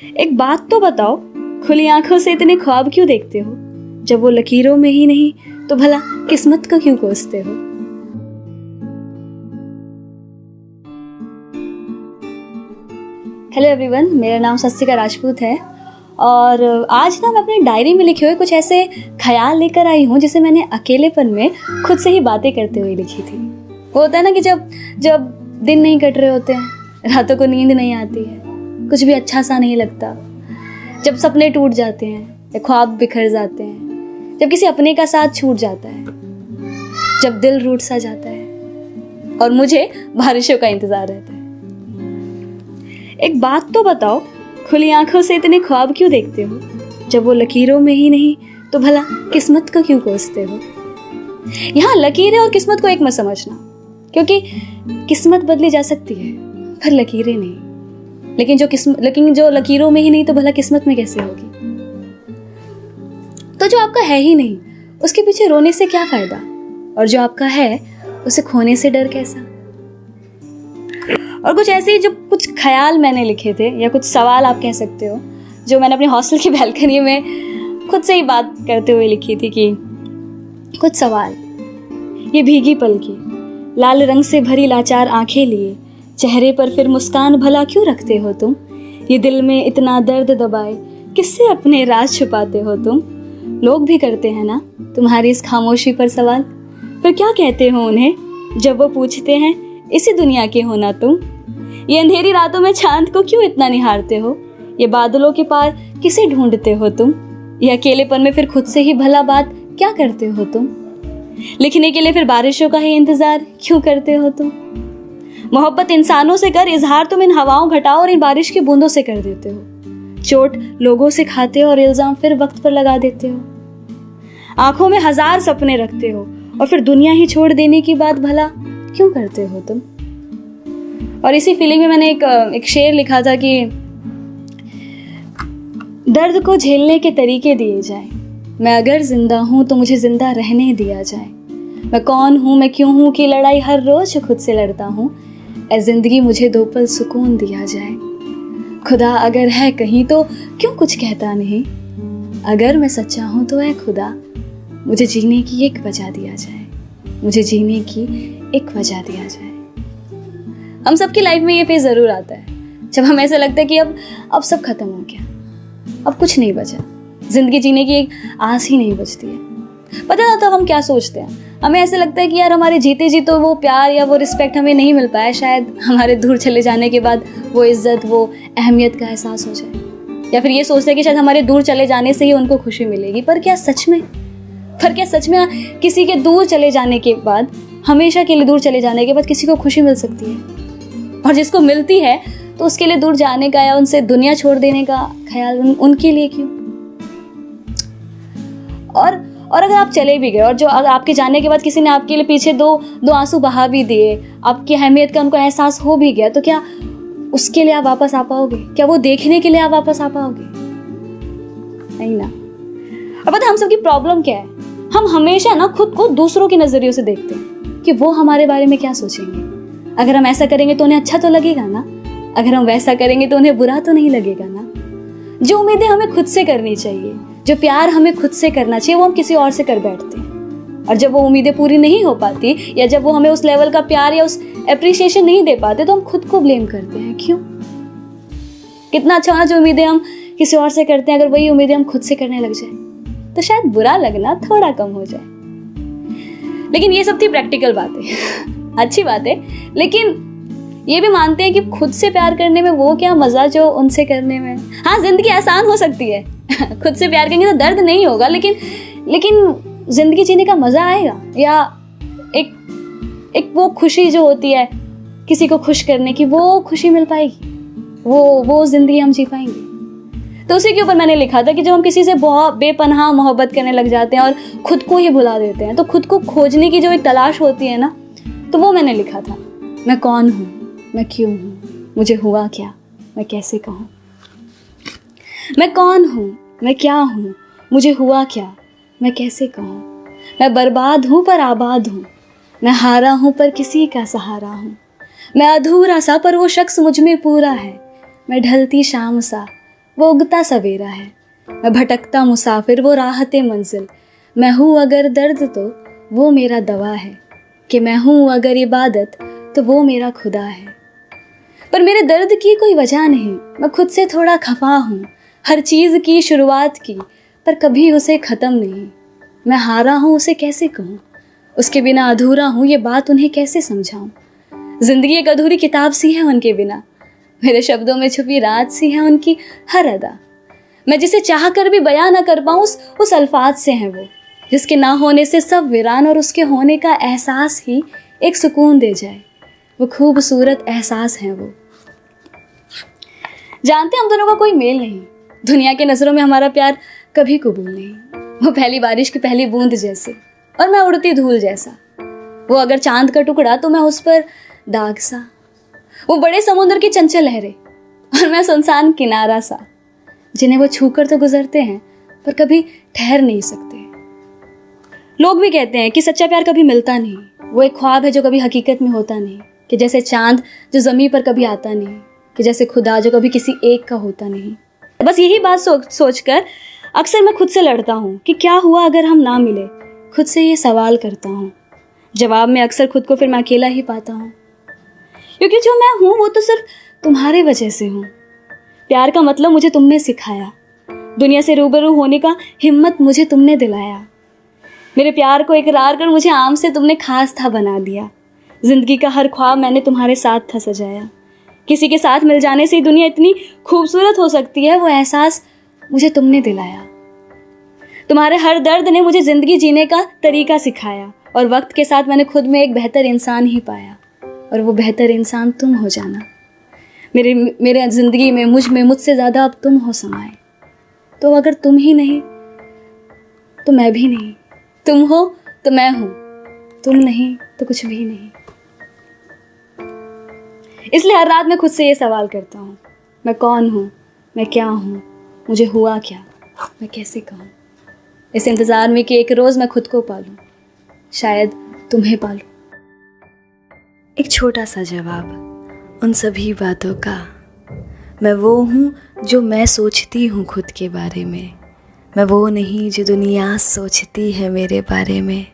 एक बात तो बताओ, खुली आंखों से इतने ख्वाब क्यों देखते हो? जब वो लकीरों में ही नहीं तो भला किस्मत को क्यों कोसते हो? हेलो एवरीवन, मेरा नाम सस्तिका राजपूत है और आज ना मैं अपनी डायरी में लिखे हुए कुछ ऐसे ख्याल लेकर आई हूँ जिसे मैंने अकेलेपन में खुद से ही बातें करते हुए लिखी थी। वो होता है ना कि जब जब दिन नहीं कट रहे होते हैं, रातों को नींद नहीं आती है, कुछ भी अच्छा सा नहीं लगता, जब सपने टूट जाते हैं या ख्वाब बिखर जाते हैं, जब किसी अपने का साथ छूट जाता है, जब दिल रूठ सा जाता है और मुझे बारिशों का इंतजार रहता है। एक बात तो बताओ, खुली आंखों से इतने ख्वाब क्यों देखते हो? जब वो लकीरों में ही नहीं तो भला किस्मत को क्यों कोसते हो? यहाँ लकीरें और किस्मत को एक मत समझना, क्योंकि किस्मत बदली जा सकती है पर लकीरें नहीं। लेकिन जो लकीरों में ही नहीं तो भला किस्मत में कैसे होगी? तो जो आपका है ही नहीं उसके पीछे रोने से क्या फायदा, और जो आपका है उसे खोने से डर कैसा? और कुछ ऐसे जो कुछ ख्याल मैंने लिखे थे या कुछ सवाल आप कह सकते हो, जो मैंने अपने हॉस्टल की बैल्कनी में खुद से ही बात करते हुए लिखी थी कि कुछ सवाल। ये भीगी पल की लाल रंग से भरी लाचार आंखें लिए चेहरे पर फिर मुस्कान भला क्यों रखते हो तुम? ये दिल में इतना दर्द दबाए किससे अपने राज छुपाते हो तुम? लोग भी करते हैं ना तुम्हारी इस खामोशी पर सवाल, पर क्या कहते हो उन्हें जब वो पूछते हैं इसी दुनिया के हो ना तुम? ये अंधेरी रातों में चांद को क्यों इतना निहारते हो? ये बादलों के पार किसे ढूंढते हो तुम? ये अकेलेपन में फिर खुद से ही भला बात क्या करते हो तुम? लिखने के लिए फिर बारिशों का ही इंतजार क्यों करते हो तुम? मोहब्बत इंसानों से कर इजहार तुम इन हवाओं घटाओ और इन बारिश की बूंदों से कर देते हो। चोट लोगों से खाते हो और इल्जाम फिर वक्त पर लगा देते हो। आंखों में हजार सपने रखते हो और फिर दुनिया ही छोड़ देने की बात भला क्यों करते हो तुम? और इसी फीलिंग में मैंने एक शेर लिखा था कि दर्द को झेलने के तरीके दिए जाए, मैं अगर जिंदा हूं तो मुझे जिंदा रहने दिया जाए। मैं कौन हूं, मैं क्यों हूं की लड़ाई हर रोज खुद से लड़ता हूं। ऐ जिंदगी मुझे दो पल सुकून दिया जाए। खुदा अगर है कहीं तो क्यों कुछ कहता नहीं? अगर मैं सच्चा हूं तो ऐ खुदा मुझे जीने की एक वजह दिया जाए, मुझे जीने की एक वजह दिया जाए। हम सबकी लाइफ में ये फेज जरूर आता है जब हमें ऐसा लगता है कि अब सब खत्म हो गया, अब कुछ नहीं बचा, जिंदगी जीने की एक आस ही नहीं बचती है। पता ना तो हम क्या सोचते हैं, हमें ऐसे लगता है कि यार हमारे जीते जी तो वो प्यार या वो रिस्पेक्ट हमें नहीं मिल पाया, शायद हमारे दूर चले जाने के बाद वो इज्जत, वो अहमियत का एहसास हो जाए। या फिर ये सोचते हैं कि शायद हमारे दूर चले जाने से ही उनको खुशी मिलेगी। पर क्या सच में किसी के दूर चले जाने के बाद, हमेशा के लिए दूर चले जाने के बाद किसी को खुशी मिल सकती है? और जिसको मिलती है तो उसके लिए दूर जाने का या उनसे दुनिया छोड़ देने का ख्याल उनके लिए क्यों? और अगर आप चले भी गए और जो अगर आपके जाने के बाद किसी ने आपके लिए पीछे दो आंसू बहा भी दिए, आपकी अहमियत का उनको एहसास हो भी गया, तो क्या उसके लिए आप वापस आ पाओगे? क्या वो देखने के लिए आप वापस आ पाओगे? नहीं ना। और पता हम सबकी प्रॉब्लम क्या है, हम हमेशा ना खुद को दूसरों के नजरियों से देखते हैं कि वो हमारे बारे में क्या सोचेंगे। अगर हम ऐसा करेंगे तो उन्हें अच्छा तो लगेगा ना, अगर हम वैसा करेंगे तो उन्हें बुरा तो नहीं लगेगा ना। जो उम्मीदें हमें खुद से करनी चाहिए, जो प्यार हमें खुद से करना चाहिए, वो हम किसी और से कर बैठते हैं। और जब वो उम्मीदें पूरी नहीं हो पाती या जब वो हमें उस लेवल का प्यार या उस एप्रिसिएशन नहीं दे पाते तो हम खुद को ब्लेम करते हैं। क्यों? कितना अच्छा होना जो उम्मीदें हम किसी और से करते हैं, अगर वही उम्मीदें हम खुद से करने लग जाए तो शायद बुरा लगना थोड़ा कम हो जाए। लेकिन ये सब थी प्रैक्टिकल बातें अच्छी बात है, लेकिन ये भी मानते हैं कि खुद से प्यार करने में वो क्या मजा जो उनसे करने में। हाँ, जिंदगी आसान हो सकती है खुद से प्यार करेंगे तो दर्द नहीं होगा, लेकिन जिंदगी जीने का मजा आएगा, या एक वो खुशी जो होती है किसी को खुश करने की, वो खुशी मिल पाएगी, वो जिंदगी हम जी पाएंगे। तो उसी के ऊपर मैंने लिखा था कि जब हम किसी से बहुत बेपनाह मोहब्बत करने लग जाते हैं और खुद को ही भुला देते हैं, तो खुद को खोजने की जो एक तलाश होती है ना, तो वो मैंने लिखा था। मैं कौन हूँ, मैं क्यों हूँ, मुझे हुआ क्या, मैं कैसे कहूँ? मैं कौन हूँ, मैं क्या हूँ, मुझे हुआ क्या, मैं कैसे कहूँ? मैं बर्बाद हूँ पर आबाद हूँ, मैं हारा हूँ पर किसी का सहारा हूँ, मैं अधूरा सा पर वो शख्स मुझ में पूरा है, मैं ढलती शाम सा वो उगता सवेरा है। मैं भटकता मुसाफिर, वो राहते मंजिल। मैं हूँ अगर दर्द तो वो मेरा दवा है, कि मैं हूँ अगर इबादत तो वो मेरा खुदा है। पर मेरे दर्द की कोई वजह नहीं, मैं खुद से थोड़ा खफा हूँ। हर चीज़ की शुरुआत की पर कभी उसे ख़त्म नहीं। मैं हारा हूँ उसे कैसे कहूँ, उसके बिना अधूरा हूँ, ये बात उन्हें कैसे समझाऊँ। जिंदगी एक अधूरी किताब सी है उनके बिना, मेरे शब्दों में छुपी रात सी है उनकी हर अदा। मैं जिसे चाह कर भी बयां न कर पाऊँ उस अल्फाज से हैं वो, जिसके ना होने से सब वीरान और उसके होने का एहसास ही एक सुकून दे जाए। वो खूबसूरत एहसास है वो। जानते हम दोनों का कोई मेल नहीं, दुनिया की नज़रों में हमारा प्यार कभी कबूल नहीं। वो पहली बारिश की पहली बूंद जैसे और मैं उड़ती धूल जैसा। वो अगर चांद का टुकड़ा तो मैं उस पर दाग सा। वो बड़े समुद्र की चंचल लहरें और मैं सुनसान किनारा सा, जिन्हें वो छूकर तो गुजरते हैं पर कभी ठहर नहीं सकते। लोग भी कहते हैं कि सच्चा प्यार कभी मिलता नहीं, वो एक ख्वाब है जो कभी हकीकत में होता नहीं, कि जैसे चांद जो ज़मीन पर कभी आता नहीं, कि जैसे खुदा जो कभी किसी एक का होता नहीं। बस यही बात सोचकर अक्सर मैं खुद से लड़ता हूँ कि क्या हुआ अगर हम ना मिले। खुद से ये सवाल करता हूँ, जवाब में अक्सर खुद को फिर मैं अकेला ही पाता हूँ, क्योंकि जो मैं हूँ वो तो सिर्फ तुम्हारे वजह से हूँ। प्यार का मतलब मुझे तुमने सिखाया, दुनिया से रूबरू होने का हिम्मत मुझे तुमने दिलाया। मेरे प्यार को इकरार कर मुझे आम से तुमने खास था बना दिया। जिंदगी का हर ख्वाब मैंने तुम्हारे साथ था सजाया। किसी के साथ मिल जाने से ही दुनिया इतनी खूबसूरत हो सकती है, वो एहसास मुझे तुमने दिलाया। तुम्हारे हर दर्द ने मुझे जिंदगी जीने का तरीका सिखाया, और वक्त के साथ मैंने खुद में एक बेहतर इंसान ही पाया, और वो बेहतर इंसान तुम हो जाना। मेरे जिंदगी में मुझसे ज़्यादा अब तुम हो समाए। तो अगर तुम ही नहीं तो मैं भी नहीं, तुम हो तो मैं हूँ, तुम नहीं तो कुछ भी नहीं। इसलिए हर रात मैं खुद से ये सवाल करता हूँ, मैं कौन हूँ, मैं क्या हूँ, मुझे हुआ क्या, मैं कैसे कहूँ। इस इंतज़ार में कि एक रोज़ मैं खुद को पालूँ, शायद तुम्हें पालूँ। एक छोटा सा जवाब उन सभी बातों का, मैं वो हूँ जो मैं सोचती हूँ खुद के बारे में, मैं वो नहीं जो दुनिया सोचती है मेरे बारे में।